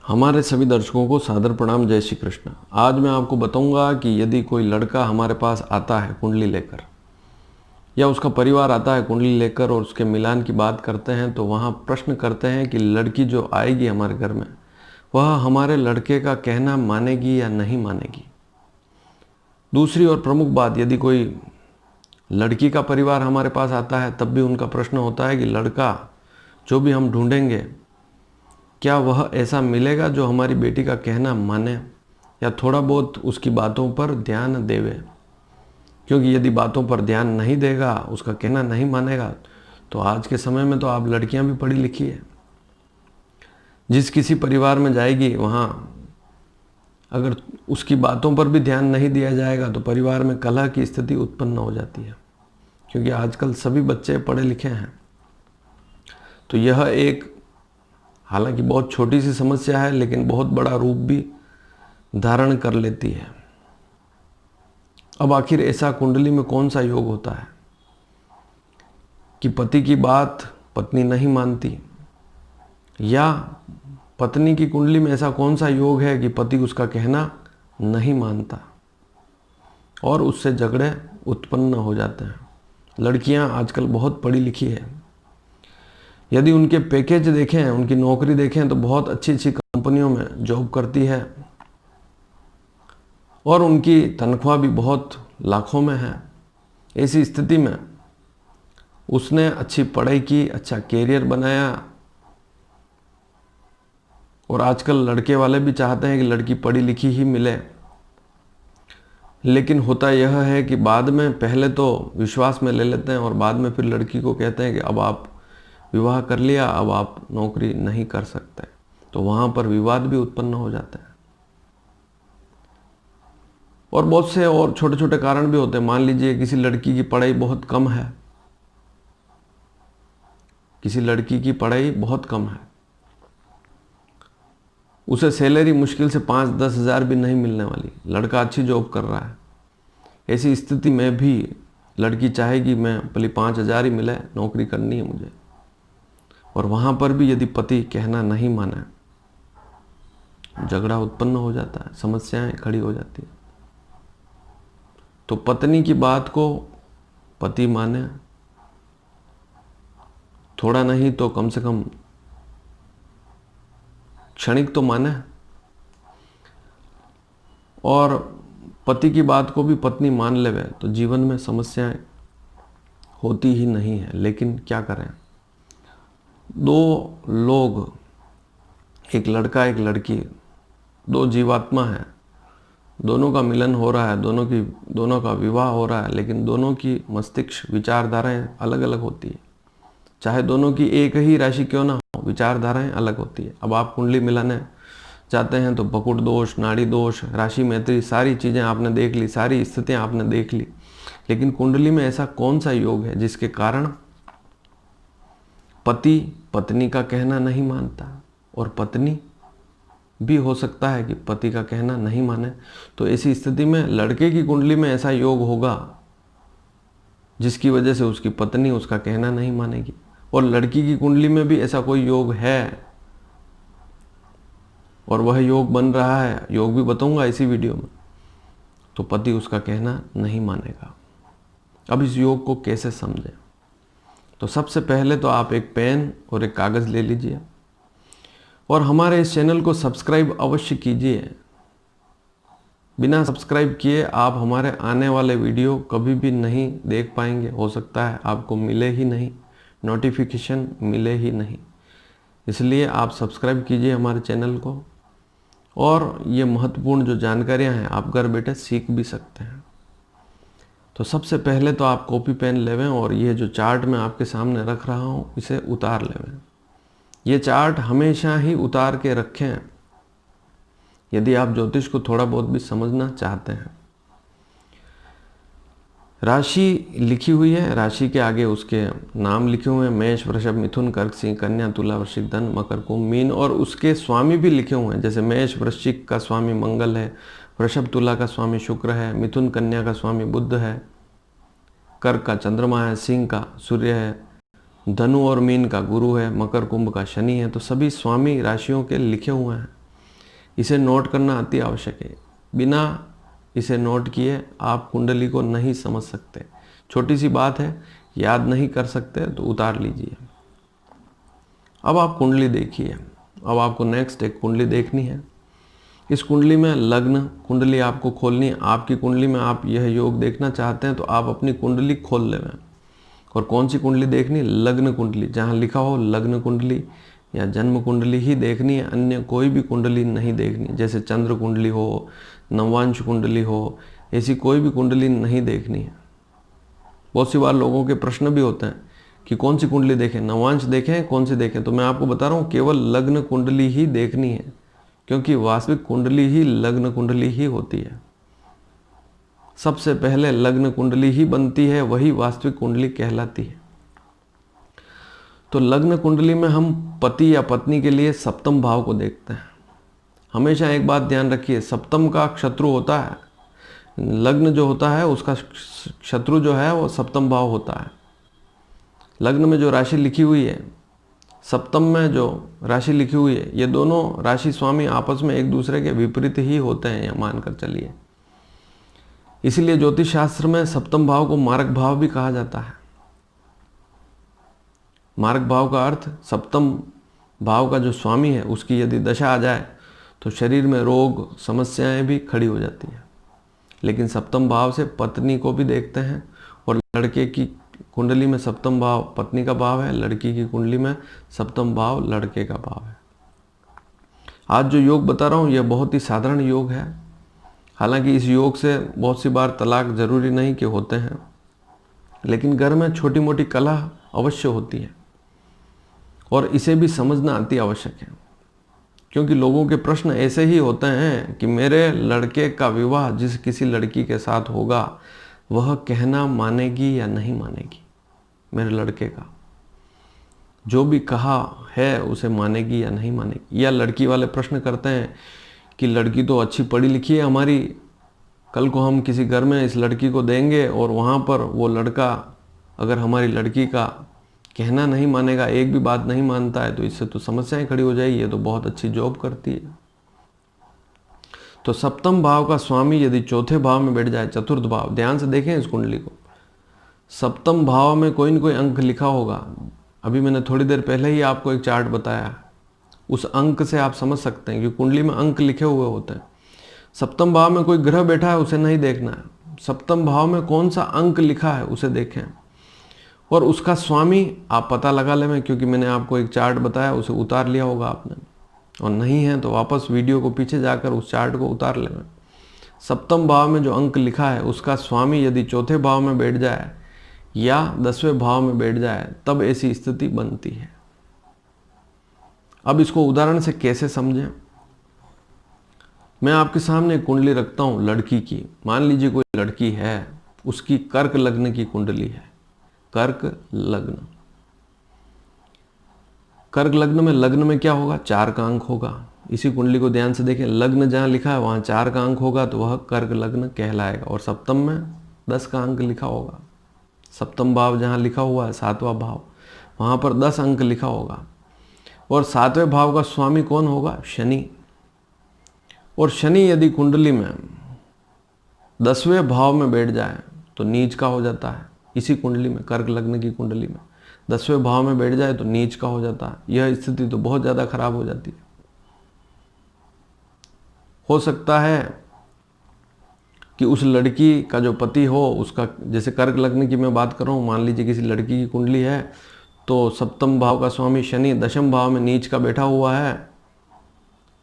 हमारे सभी दर्शकों को सादर प्रणाम। जय श्री कृष्ण। आज मैं आपको बताऊंगा कि यदि कोई लड़का हमारे पास आता है कुंडली लेकर या उसका परिवार आता है कुंडली लेकर और उसके मिलान की बात करते हैं तो वहाँ प्रश्न करते हैं कि लड़की जो आएगी हमारे घर में वह हमारे लड़के का कहना मानेगी या नहीं मानेगी। दूसरी और प्रमुख बात, यदि कोई लड़की का परिवार हमारे पास आता है तब भी उनका प्रश्न होता है कि लड़का जो भी हम ढूंढेंगे क्या वह ऐसा मिलेगा जो हमारी बेटी का कहना माने या थोड़ा बहुत उसकी बातों पर ध्यान देवे। क्योंकि यदि बातों पर ध्यान नहीं देगा, उसका कहना नहीं मानेगा, तो आज के समय में तो आप लड़कियां भी पढ़ी लिखी है, जिस किसी परिवार में जाएगी वहाँ अगर उसकी बातों पर भी ध्यान नहीं दिया जाएगा तो परिवार में कलह की स्थिति उत्पन्न हो जाती है। क्योंकि आजकल सभी बच्चे पढ़े लिखे हैं। तो यह एक हालांकि बहुत छोटी सी समस्या है लेकिन बहुत बड़ा रूप भी धारण कर लेती है। अब आखिर ऐसा कुंडली में कौन सा योग होता है कि पति की बात पत्नी नहीं मानती, या पत्नी की कुंडली में ऐसा कौन सा योग है कि पति उसका कहना नहीं मानता और उससे झगड़े उत्पन्न हो जाते हैं। लड़कियां आजकल बहुत पढ़ी लिखी है, यदि उनके पैकेज देखें, उनकी नौकरी देखें तो बहुत अच्छी अच्छी कंपनियों में जॉब करती है और उनकी तनख्वाह भी बहुत लाखों में है। ऐसी स्थिति में उसने अच्छी पढ़ाई की, अच्छा कैरियर बनाया और आजकल लड़के वाले भी चाहते हैं कि लड़की पढ़ी लिखी ही मिले। लेकिन होता यह है कि बाद में पहले तो विश्वास में ले लेते हैं और बाद में फिर लड़की को कहते हैं कि अब आप विवाह कर लिया, अब आप नौकरी नहीं कर सकते। तो वहाँ पर विवाद भी उत्पन्न हो जाता है और बहुत से और छोटे छोटे कारण भी होते हैं। मान लीजिए किसी लड़की की पढ़ाई बहुत कम है, किसी लड़की की पढ़ाई बहुत कम है, उसे सैलरी मुश्किल से 5-10 हज़ार भी नहीं मिलने वाली, लड़का अच्छी जॉब कर रहा है। ऐसी स्थिति में भी लड़की चाहेगी मैं भले 5,000 ही मिले, नौकरी करनी है मुझे। और वहाँ पर भी यदि पति कहना नहीं माने, झगड़ा उत्पन्न हो जाता है, समस्याएं खड़ी हो जाती है। तो पत्नी की बात को पति माने, थोड़ा नहीं तो कम से कम क्षणिक तो माने, और पति की बात को भी पत्नी मान लेवे तो जीवन में समस्याएं होती ही नहीं है। लेकिन क्या करें, दो लोग, एक लड़का एक लड़की, दो जीवात्मा है, दोनों का मिलन हो रहा है, दोनों का विवाह हो रहा है, लेकिन दोनों की मस्तिष्क विचारधाराएं अलग अलग होती है। चाहे दोनों की एक ही राशि क्यों ना हो, विचारधाराएं अलग होती है। अब आप कुंडली मिलाने जाते हैं तो बकुट दोष, नाड़ी दोष, राशि मैत्री, सारी चीज़ें आपने देख ली, सारी स्थितियां आपने देख ली, लेकिन कुंडली में ऐसा कौन सा योग है जिसके कारण पति पत्नी का कहना नहीं मानता और पत्नी भी हो सकता है कि पति का कहना नहीं माने। तो ऐसी स्थिति में लड़के की कुंडली में ऐसा योग होगा जिसकी वजह से उसकी पत्नी उसका कहना नहीं मानेगी, और लड़की की कुंडली में भी ऐसा कोई योग है और वह योग बन रहा है, योग भी बताऊंगा इसी वीडियो में, तो पति उसका कहना नहीं मानेगा। अब इस योग को कैसे समझें? तो सबसे पहले तो आप एक पेन और एक कागज़ ले लीजिए और हमारे इस चैनल को सब्सक्राइब अवश्य कीजिए। बिना सब्सक्राइब किए आप हमारे आने वाले वीडियो कभी भी नहीं देख पाएंगे। हो सकता है आपको मिले ही नहीं, नोटिफिकेशन मिले ही नहीं। इसलिए आप सब्सक्राइब कीजिए हमारे चैनल को, और ये महत्वपूर्ण जो जानकारियां हैं आप घर बैठे सीख भी सकते हैं। तो सबसे पहले तो आप कॉपी पेन लेवें और ये जो चार्ट मैं आपके सामने रख रहा हूँ इसे उतार लेवें। ये चार्ट हमेशा ही उतार के रखें यदि आप ज्योतिष को थोड़ा बहुत भी समझना चाहते हैं। राशि लिखी हुई है, राशि के आगे उसके नाम लिखे हुए हैं, मेष, वृषभ, मिथुन, कर्क, सिंह, कन्या, तुला, वृश्चिक, धन, मकर, कुंभ, मीन, और उसके स्वामी भी लिखे हुए हैं। जैसे मेष वृश्चिक का स्वामी मंगल है, वृषभ तुला का स्वामी शुक्र है, मिथुन कन्या का स्वामी बुध है, कर्क का चंद्रमा है, सिंह का सूर्य है, धनु और मीन का गुरु है, मकर कुंभ का शनि है। तो सभी स्वामी राशियों के लिखे हुए हैं। इसे नोट करना अति आवश्यक है। बिना इसे नोट किए आप कुंडली को नहीं समझ सकते। छोटी सी बात है, याद नहीं कर सकते तो उतार लीजिए। अब आप कुंडली देखिए। अब आपको नेक्स्ट एक कुंडली देखनी है। इस कुंडली में लग्न कुंडली आपको खोलनी है। आपकी कुंडली में आप यह योग देखना चाहते हैं तो आप अपनी कुंडली खोल लें। और कौन सी कुंडली देखनी? लग्न कुंडली, जहाँ लिखा हो लग्न कुंडली या जन्म कुंडली ही देखनी है, अन्य कोई भी कुंडली नहीं देखनी। जैसे चंद्र कुंडली हो, नवांश कुंडली हो, ऐसी कोई भी कुंडली नहीं देखनी है। बहुत सी बार लोगों के प्रश्न भी होते हैं कि कौन सी कुंडली देखें, नवांश देखें, कौन सी देखें। तो मैं आपको बता रहा हूँ केवल लग्न कुंडली ही देखनी है, क्योंकि वास्तविक कुंडली ही लग्न कुंडली ही होती है। सबसे पहले लग्न कुंडली ही बनती है, वही वास्तविक कुंडली कहलाती है। तो लग्न कुंडली में हम पति या पत्नी के लिए सप्तम भाव को देखते हैं। हमेशा एक बात ध्यान रखिए, सप्तम का शत्रु होता है, लग्न जो होता है उसका शत्रु जो है वो सप्तम भाव होता है। लग्न में जो राशि लिखी हुई है, सप्तम में जो राशि लिखी हुई है, ये दोनों राशि स्वामी आपस में एक दूसरे के विपरीत ही होते हैं, यह मानकर चलिए। इसलिए ज्योतिष शास्त्र में सप्तम भाव को मारक भाव भी कहा जाता है। मारक भाव का अर्थ सप्तम भाव का जो स्वामी है उसकी यदि दशा आ जाए तो शरीर में रोग समस्याएं भी खड़ी हो जाती हैं। लेकिन सप्तम भाव से पत्नी को भी देखते हैं, और लड़के की कुंडली में सप्तम भाव पत्नी का भाव है, लड़की की कुंडली में सप्तम भाव लड़के का भाव है। आज जो योग बता रहा हूँ यह बहुत ही साधारण योग है। हालांकि इस योग से बहुत सी बार तलाक जरूरी नहीं कि होते हैं, लेकिन घर में छोटी मोटी कलह अवश्य होती है, और इसे भी समझना अति आवश्यक है। क्योंकि लोगों के प्रश्न ऐसे ही होते हैं कि मेरे लड़के का विवाह जिस किसी लड़की के साथ होगा वह कहना मानेगी या नहीं मानेगी, मेरे लड़के का जो भी कहा है उसे मानेगी या नहीं मानेगी। या लड़की वाले प्रश्न करते हैं कि लड़की तो अच्छी पढ़ी लिखी है हमारी, कल को हम किसी घर में इस लड़की को देंगे और वहाँ पर वो लड़का अगर हमारी लड़की का कहना नहीं मानेगा, एक भी बात नहीं मानता है, तो इससे तो समस्याएं खड़ी हो जाएगी। ये तो बहुत अच्छी जॉब करती है। तो सप्तम भाव का स्वामी यदि चौथे भाव में बैठ जाए, चतुर्थ भाव, ध्यान से देखें इस कुंडली को, सप्तम भाव में कोई न कोई अंक लिखा होगा। अभी मैंने थोड़ी देर पहले ही आपको एक चार्ट बताया, उस अंक से आप समझ सकते हैं कि कुंडली में अंक लिखे हुए होते हैं। सप्तम भाव में कोई ग्रह बैठा है उसे नहीं देखना है, सप्तम भाव में कौन सा अंक लिखा है उसे देखें, और उसका स्वामी आप पता लगा लें। क्योंकि मैंने आपको एक चार्ट बताया, उसे उतार लिया होगा आपने, और नहीं है तो वापस वीडियो को पीछे जाकर उस चार्ट को उतार लें। सप्तम भाव में जो अंक लिखा है उसका स्वामी यदि चौथे भाव में बैठ जाए या 10वें भाव में बैठ जाए तब ऐसी स्थिति बनती है। अब इसको उदाहरण से कैसे समझें? मैं आपके सामने एक कुंडली रखता हूं लड़की की। मान लीजिए कोई लड़की है, उसकी कर्क लग्न की कुंडली है। कर्क लग्न, कर्क लग्न में क्या होगा? 4 का अंक होगा। इसी कुंडली को ध्यान से देखें, लग्न जहां लिखा है वहां 4 का अंक होगा तो वह कर्क लग्न कहलाएगा। और सप्तम में 10 का अंक लिखा होगा। सप्तम भाव जहां लिखा हुआ है 7वां भाव, वहां पर 10 अंक लिखा होगा। और 7वें भाव का स्वामी कौन होगा? शनि। और शनि यदि कुंडली में 10वें भाव में बैठ जाए तो नीच का हो जाता है। इसी कुंडली में, कर्क लग्न की कुंडली में 10वें भाव में बैठ जाए तो नीच का हो जाता है। यह स्थिति तो बहुत ज़्यादा खराब हो जाती है। हो सकता है कि उस लड़की का जो पति हो उसका, जैसे कर्क लग्न की मैं बात कर रहा हूँ, मान लीजिए किसी लड़की की कुंडली है तो सप्तम भाव का स्वामी शनि 10वें भाव में नीच का बैठा हुआ है।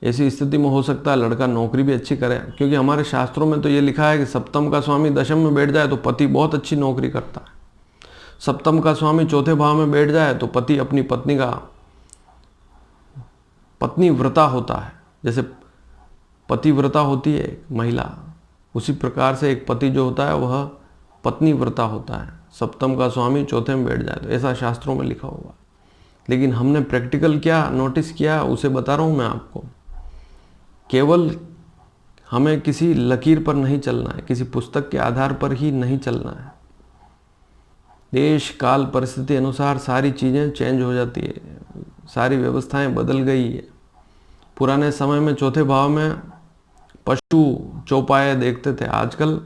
ऐसी स्थिति में हो सकता है लड़का नौकरी भी अच्छी करे, क्योंकि हमारे शास्त्रों में तो ये लिखा है कि सप्तम का स्वामी 10वें में बैठ जाए तो पति बहुत अच्छी नौकरी करता है। सप्तम का स्वामी चौथे भाव में बैठ जाए तो पति अपनी पत्नी का पत्नी व्रता होता है। जैसे पतिव्रता होती है एक महिला, उसी प्रकार से एक पति जो होता है वह पत्नी व्रता होता है। सप्तम का स्वामी चौथे में बैठ जाए तो ऐसा शास्त्रों में लिखा हुआ। लेकिन हमने प्रैक्टिकल क्या नोटिस किया उसे बता रहा हूँ मैं आपको। केवल हमें किसी लकीर पर नहीं चलना है, किसी पुस्तक के आधार पर ही नहीं चलना है। देश काल परिस्थिति अनुसार सारी चीज़ें चेंज हो जाती है, सारी व्यवस्थाएं बदल गई है। पुराने समय में चौथे भाव में पशु चौपाए देखते थे, आजकल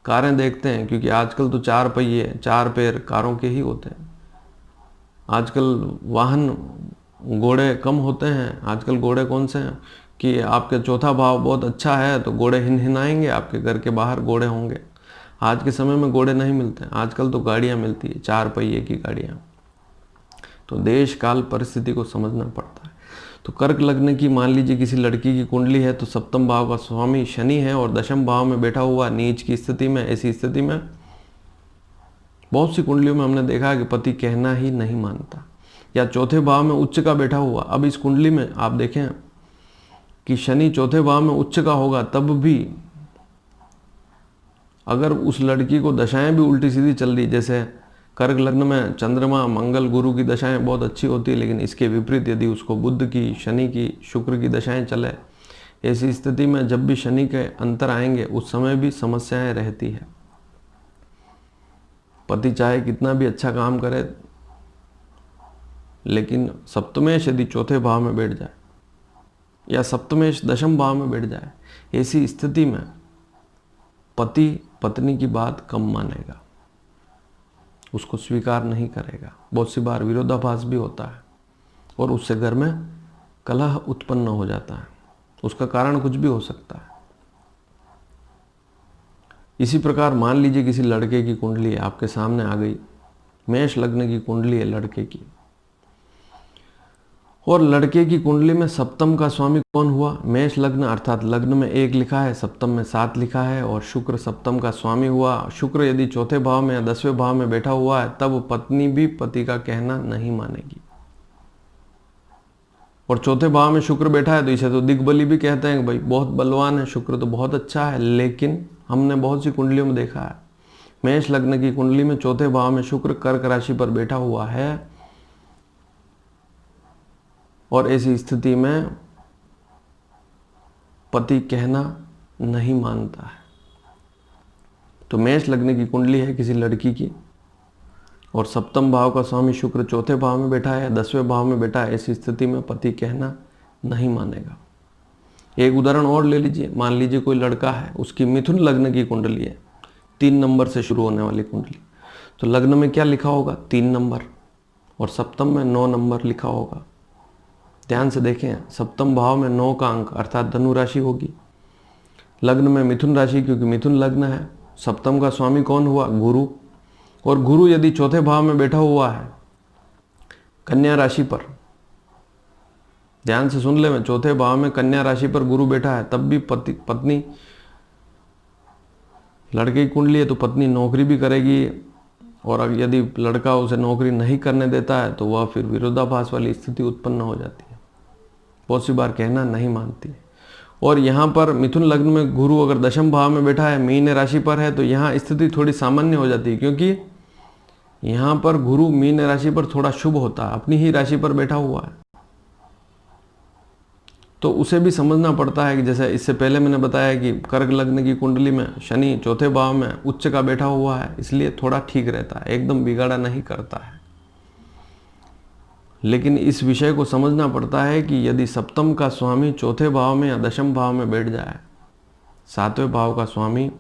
कारें देखते हैं, क्योंकि आजकल तो 4 पहिए 4 पैर कारों के ही होते हैं। आजकल वाहन घोड़े कम होते हैं। आजकल घोड़े कौन से हैं कि आपके चौथा भाव बहुत अच्छा है तो घोड़े हिनहिनाएंगे, आपके घर के बाहर घोड़े होंगे। आज के समय में घोड़े नहीं मिलते हैं, आजकल तो गाड़ियाँ मिलती है, 4 पहिए की गाड़ियाँ। तो देश काल परिस्थिति को समझना पड़ता है। तो कर्क लग्न की मान लीजिए किसी लड़की की कुंडली है तो सप्तम भाव का स्वामी शनि है और दशम भाव में बैठा हुआ नीच की स्थिति में। ऐसी स्थिति में बहुत सी कुंडलियों में हमने देखा है कि पति कहना ही नहीं मानता, या चौथे भाव में उच्च का बैठा हुआ। अब इस कुंडली में आप देखें कि शनि चौथे भाव में उच्च का होगा, तब भी अगर उस लड़की को दशाएं भी उल्टी सीधी चल रही, जैसे कर्क लग्न में चंद्रमा मंगल गुरु की दशाएं बहुत अच्छी होती है, लेकिन इसके विपरीत यदि उसको बुध की, शनि की, शुक्र की दशाएं चले, ऐसी स्थिति में जब भी शनि के अंतर आएंगे उस समय भी समस्याएं रहती है। पति चाहे कितना भी अच्छा काम करे, लेकिन सप्तमेश यदि चौथे भाव में बैठ जाए या सप्तमेश दशम भाव में बैठ जाए, ऐसी स्थिति में पति पत्नी की बात कम मानेगा, उसको स्वीकार नहीं करेगा। बहुत सी बार विरोधाभास भी होता है और उससे घर में कलह उत्पन्न हो जाता है। उसका कारण कुछ भी हो सकता है। इसी प्रकार मान लीजिए किसी लड़के की कुंडली आपके सामने आ गई, मेष लग्न की कुंडली है लड़के की, और लड़के की कुंडली में सप्तम का स्वामी कौन हुआ? मेष लग्न, अर्थात लग्न में 1 लिखा है, सप्तम में 7 लिखा है, और शुक्र सप्तम का स्वामी हुआ। शुक्र यदि चौथे भाव में या 10वें भाव में बैठा हुआ है, तब पत्नी भी पति का कहना नहीं मानेगी। और चौथे भाव में शुक्र बैठा है तो इसे तो दिग्बली भी कहते हैं कि भाई बहुत बलवान है, शुक्र तो बहुत अच्छा है। लेकिन हमने बहुत सी कुंडलियों में देखा है, मेष लग्न की कुंडली में चौथे भाव में शुक्र कर्क राशि पर बैठा हुआ है, और ऐसी स्थिति में पति कहना नहीं मानता है। तो मेष लग्न की कुंडली है किसी लड़की की, और सप्तम भाव का स्वामी शुक्र चौथे भाव में बैठा है, 10वें भाव में बैठा है, ऐसी स्थिति में पति कहना नहीं मानेगा। एक उदाहरण और ले लीजिए। मान लीजिए कोई लड़का है, उसकी मिथुन लग्न की कुंडली है, 3 नंबर से शुरू होने वाली कुंडली। तो लग्न में क्या लिखा होगा? 3 नंबर, और सप्तम में 9 नंबर लिखा होगा। ध्यान से देखें, सप्तम भाव में 9 का अंक अर्थात धनु राशि होगी। लग्न में मिथुन राशि, क्योंकि मिथुन लग्न है। सप्तम का स्वामी कौन हुआ? गुरु, और गुरु यदि चौथे भाव में बैठा हुआ है कन्या राशि पर, ध्यान से सुन ले, मैं चौथे भाव में कन्या राशि पर गुरु बैठा है, तब भी पत्नी, लड़के की कुंडली है तो पत्नी नौकरी भी करेगी, और यदि लड़का उसे नौकरी नहीं करने देता है तो वह फिर विरोधाभास वाली स्थिति उत्पन्न हो जाती है। बहुत सी बार कहना नहीं मानती है। और यहाँ पर मिथुन लग्न में गुरु अगर दशम भाव में बैठा है, मीन राशि पर है, तो यहाँ स्थिति थोड़ी सामान्य हो जाती है, क्योंकि यहाँ पर गुरु मीन राशि पर थोड़ा शुभ होता है, अपनी ही राशि पर बैठा हुआ है। तो उसे भी समझना पड़ता है कि जैसे इससे पहले मैंने बताया कि कर्क लग्न की कुंडली में शनि चौथे भाव में उच्च का बैठा हुआ है, इसलिए थोड़ा ठीक रहता है, एकदम बिगाड़ा नहीं करता है। लेकिन इस विषय को समझना पड़ता है कि यदि सप्तम का स्वामी चौथे भाव में या दशम भाव में बैठ जाए, 7वें भाव का स्वामी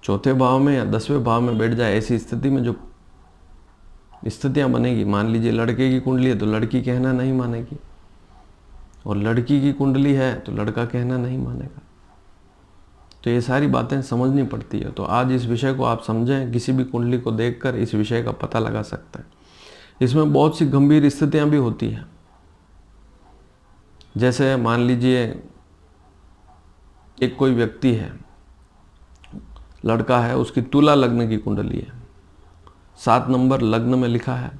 चौथे भाव में या 10वें भाव में बैठ जाए, ऐसी स्थिति में जो स्थितियां बनेगी, मान लीजिए लड़के की कुंडली है तो लड़की कहना नहीं मानेगी, और लड़की की कुंडली है तो लड़का कहना नहीं मानेगा। तो ये सारी बातें समझनी पड़ती है। तो आज इस विषय को आप समझें, किसी भी कुंडली को देखकर इस विषय का पता लगा सकते हैं। इसमें बहुत सी गंभीर स्थितियां भी होती हैं। जैसे मान लीजिए एक कोई व्यक्ति है, लड़का है, उसकी तुला लग्न की कुंडली है, 7 नंबर लग्न में लिखा है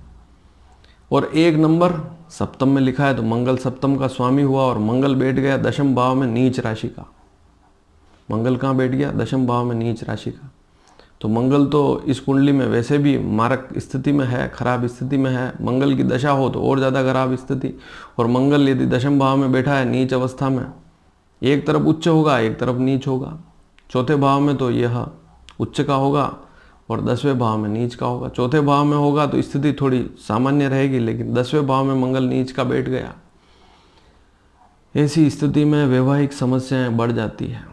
और 1 नंबर सप्तम में लिखा है, तो मंगल सप्तम का स्वामी हुआ और मंगल बैठ गया दशम भाव में नीच राशि का। मंगल कहाँ बैठ गया? दशम भाव में नीच राशि का। तो मंगल तो इस कुंडली में वैसे भी मारक स्थिति में है, खराब स्थिति में है। मंगल की दशा हो तो और ज़्यादा खराब स्थिति, और मंगल यदि दशम भाव में बैठा है नीच अवस्था में, एक तरफ उच्च होगा एक तरफ नीच होगा। चौथे भाव में तो यह उच्च का होगा और 10वें भाव में नीच का होगा। चौथे भाव में होगा तो स्थिति थोड़ी सामान्य रहेगी, लेकिन 10वें भाव में मंगल नीच का बैठ गया ऐसी स्थिति में वैवाहिक समस्याएं बढ़ जाती है।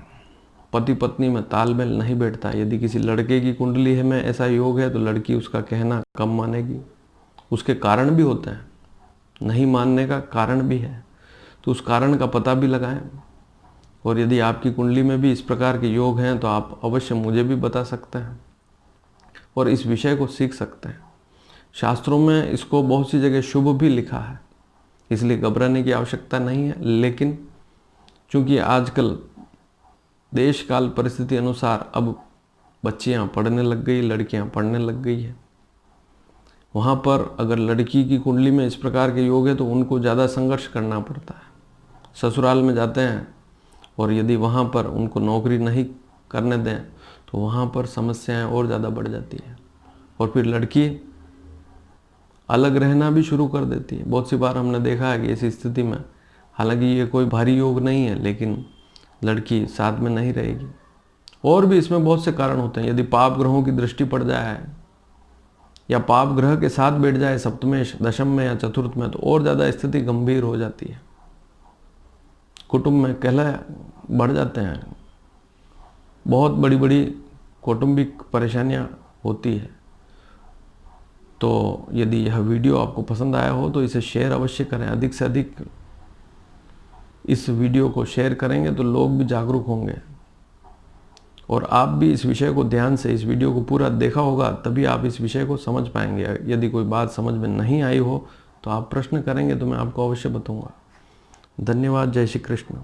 पति पत्नी में तालमेल नहीं बैठता। यदि किसी लड़के की कुंडली है में ऐसा योग है तो लड़की उसका कहना कम मानेगी। उसके कारण भी होते हैं, नहीं मानने का कारण भी है, तो उस कारण का पता भी लगाएं। और यदि आपकी कुंडली में भी इस प्रकार के योग हैं तो आप अवश्य मुझे भी बता सकते हैं और इस विषय को सीख सकते हैं। शास्त्रों में इसको बहुत सी जगह शुभ भी लिखा है, इसलिए घबराने की आवश्यकता नहीं है। लेकिन चूंकि आजकल देश काल परिस्थिति अनुसार अब बच्चियां पढ़ने लग गई, लड़कियां पढ़ने लग गई है, वहाँ पर अगर लड़की की कुंडली में इस प्रकार के योग है तो उनको ज़्यादा संघर्ष करना पड़ता है। ससुराल में जाते हैं और यदि वहाँ पर उनको नौकरी नहीं करने दें तो वहाँ पर समस्याएं और ज़्यादा बढ़ जाती है और फिर लड़की अलग रहना भी शुरू कर देती है। बहुत सी बार हमने देखा है कि ऐसी स्थिति में, हालांकि ये कोई भारी योग नहीं है, लेकिन लड़की साथ में नहीं रहेगी। और भी इसमें बहुत से कारण होते हैं। यदि पाप ग्रहों की दृष्टि पड़ जाए या पाप ग्रह के साथ बैठ जाए सप्तमेश, दशम में या चतुर्थ में, तो और ज़्यादा स्थिति गंभीर हो जाती है। कुटुंब में कलह बढ़ जाते हैं, बहुत बड़ी बड़ी कौटुंबिक परेशानियां होती है। तो यदि यह वीडियो आपको पसंद आया हो तो इसे शेयर अवश्य करें। अधिक से अधिक इस वीडियो को शेयर करेंगे तो लोग भी जागरूक होंगे और आप भी इस विषय को ध्यान से, इस वीडियो को पूरा देखा होगा तभी आप इस विषय को समझ पाएंगे। यदि कोई बात समझ में नहीं आई हो तो आप प्रश्न करेंगे तो मैं आपको अवश्य बताऊंगा। धन्यवाद। जय श्री कृष्ण।